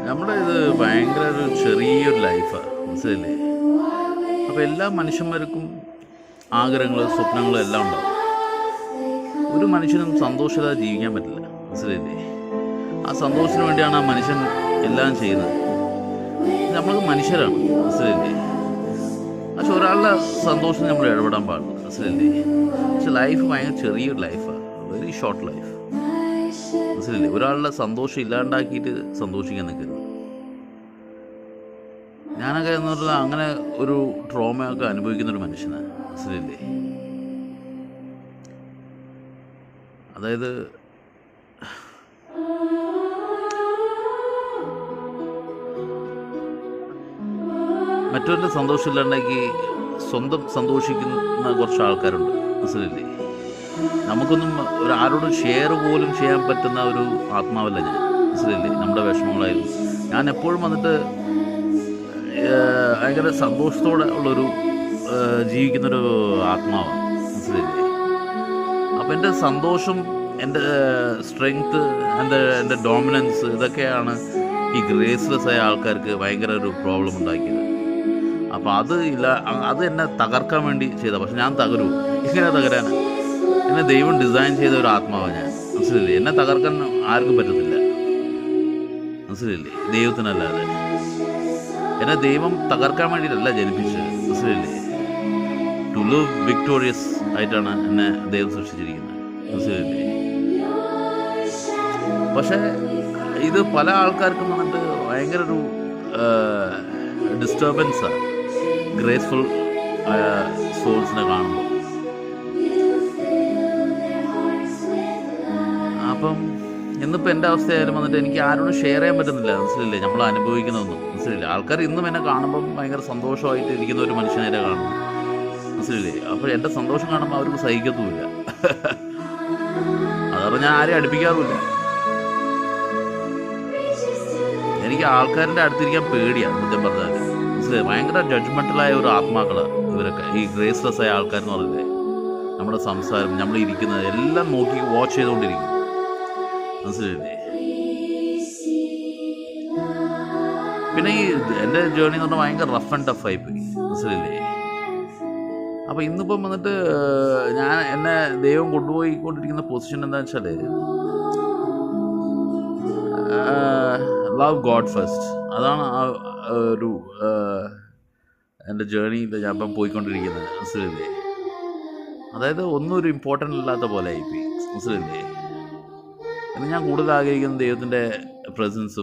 നമ്മുടെ ഇത് ഭയങ്കര ഒരു ചെറിയൊരു ലൈഫാണ്, മനസ്സിലല്ലേ? അപ്പോൾ എല്ലാ മനുഷ്യന്മാർക്കും ആഗ്രഹങ്ങൾ, സ്വപ്നങ്ങളും എല്ലാം ഉണ്ടാവും. ഒരു മനുഷ്യനും സന്തോഷത്തോടെ ജീവിക്കാൻ പറ്റില്ല, മനസ്സിലല്ലേ? ആ സന്തോഷത്തിന് വേണ്ടിയാണ് ആ മനുഷ്യൻ എല്ലാം ചെയ്യുന്നത്. നമ്മൾക്ക് മനുഷ്യരാണ്, മനസ്സിലല്ലേ? പക്ഷെ ഒരാളുടെ സന്തോഷം നമ്മൾ ഇടപെടാൻ പാടില്ല, മനസ്സിലല്ലേ? പക്ഷെ ലൈഫ് ഭയങ്കര ചെറിയൊരു ലൈഫാണ്, വെരി ഷോർട്ട് ലൈഫ്, മനസ്സിലല്ലേ? ഒരാളുടെ സന്തോഷം ഇല്ലാണ്ടാക്കിയിട്ട് സന്തോഷിക്കാൻ നിൽക്കരുത്. ഞാനൊക്കെ എന്ന് പറഞ്ഞാൽ അങ്ങനെ ഒരു ട്രോമയൊക്കെ അനുഭവിക്കുന്നൊരു മനുഷ്യനാണ്, മനസ്സിലല്ലേ? അതായത് മറ്റവരുടെ സന്തോഷം ഇല്ലാണ്ടാക്കി സ്വന്തം സന്തോഷിക്കുന്ന കുറച്ച് ആൾക്കാരുണ്ട്, മനസ്സിലല്ലേ? നമുക്കൊന്നും ആരോടും ഷെയർ പോലും ചെയ്യാൻ പറ്റുന്ന ഒരു ആത്മാവല്ല ഞാൻ, മനസ്സിലല്ലേ? നമ്മുടെ വിഷമങ്ങളായിരുന്നു ഞാൻ എപ്പോഴും വന്നിട്ട് ഭയങ്കര സന്തോഷത്തോടെ ഉള്ളൊരു ജീവിക്കുന്നൊരു ആത്മാവാണ്, മനസ്സിലല്ലേ? അപ്പോൾ എൻ്റെ സന്തോഷം, എൻ്റെ സ്ട്രെങ്ത്ത്, എൻ്റെ ഡോമിനൻസ്, ഇതൊക്കെയാണ് ഈ ഗ്രേസ്ലെസ് ആയ ആൾക്കാർക്ക് ഭയങ്കര ഒരു പ്രോബ്ലം ഉണ്ടാക്കിയത്. അപ്പോൾ അത് എന്നെ തകർക്കാൻ വേണ്ടി ചെയ്ത. പക്ഷെ ഞാൻ തകരൂ, എങ്ങനെ തകരാൻ? എന്നെ ദൈവം ഡിസൈൻ ചെയ്ത ഒരു ആത്മാവാണ് ഞാൻ, മനസ്സിലല്ലേ? എന്നെ തകർക്കാൻ ആർക്കും പറ്റത്തില്ല, മനസ്സിലല്ലേ? ദൈവത്തിനല്ലാതെ. എന്നെ ദൈവം തകർക്കാൻ വേണ്ടിയിട്ടല്ല ജനിപ്പിച്ചത്, മനസ്സിലല്ലേ? ടു ലിവ് വിക്ടോറിയസ് ആയിട്ടാണ് എന്നെ ദൈവം സൃഷ്ടിച്ചിരിക്കുന്നത്, മനസ്സിലല്ലേ? പക്ഷേ ഇത് പല ആൾക്കാർക്കും വന്നിട്ട് ഭയങ്കര ഒരു ഡിസ്റ്റർബൻസാണ് ഗ്രേസ്ഫുൾ ആയ സോൾസിനെ കാണുമ്പോൾ. അപ്പം ഇന്നിപ്പോൾ എൻ്റെ അവസ്ഥയായാലും വന്നിട്ട് എനിക്ക് ആരോടും ഷെയർ ചെയ്യാൻ പറ്റുന്നില്ല, മനസ്സിലല്ലേ? നമ്മൾ അനുഭവിക്കുന്നതൊന്നും, മനസ്സിലല്ലേ? ആൾക്കാർ ഇന്നും എന്നെ കാണുമ്പം ഭയങ്കര സന്തോഷമായിട്ട് ഇരിക്കുന്ന ഒരു മനുഷ്യനെ കാണുന്നു, മനസ്സിലല്ലേ? അപ്പോൾ എൻ്റെ സന്തോഷം കാണുമ്പോൾ അവർക്ക് സഹിക്കത്തുമില്ല. അതറിഞ്ഞാൽ ഞാൻ ആരെയും അടുപ്പിക്കാറുമില്ല. എനിക്ക് ആൾക്കാരുടെ അടുത്തിരിക്കാൻ പേടിയാണ്, സത്യം പറഞ്ഞാൽ, മനസ്സിലായി? ഭയങ്കര ജഡ്ജ്മെൻ്റലായ ഒരു ആത്മാക്കളാണ് ഇവരൊക്കെ, ഈ ഗ്രേസ്ലെസ് ആയ ആൾക്കാരെന്ന് പറഞ്ഞില്ലേ? നമ്മുടെ സംസാരം, നമ്മൾ ഇരിക്കുന്നത് എല്ലാം നോക്കി വാച്ച് ചെയ്തുകൊണ്ടിരിക്കും, മനസ്സിലല്ലേ? പിന്നെ ഈ എൻ്റെ ജേർണി എന്ന് പറഞ്ഞാൽ ഭയങ്കര റഫ് ആൻഡ് ടഫ് ആയിപ്പോയി, മനസ്സിലല്ലേ? അപ്പോൾ ഇന്നിപ്പം വന്നിട്ട് എന്നെ ദൈവം കൊണ്ടുപോയിക്കൊണ്ടിരിക്കുന്ന പൊസിഷൻ എന്താണെന്ന് വെച്ചാൽ ലവ് ഗോഡ് ഫസ്റ്റ്. അതാണ് ആ ഒരു എൻ്റെ ജേർണിയിൽ ഞാൻ ഇപ്പം പോയിക്കൊണ്ടിരിക്കുന്നത്, മനസ്സിലല്ലേ? അതായത് ഒന്നും ഒരു ഇമ്പോർട്ടൻ്റ് അല്ലാത്ത പോലെ ആയിപ്പോയി, മനസ്സിലല്ലേ? എന്ന് ഞാൻ കൂടുതൽ ആഗ്രഹിക്കുന്നത് ദൈവത്തിൻ്റെ പ്രസൻസും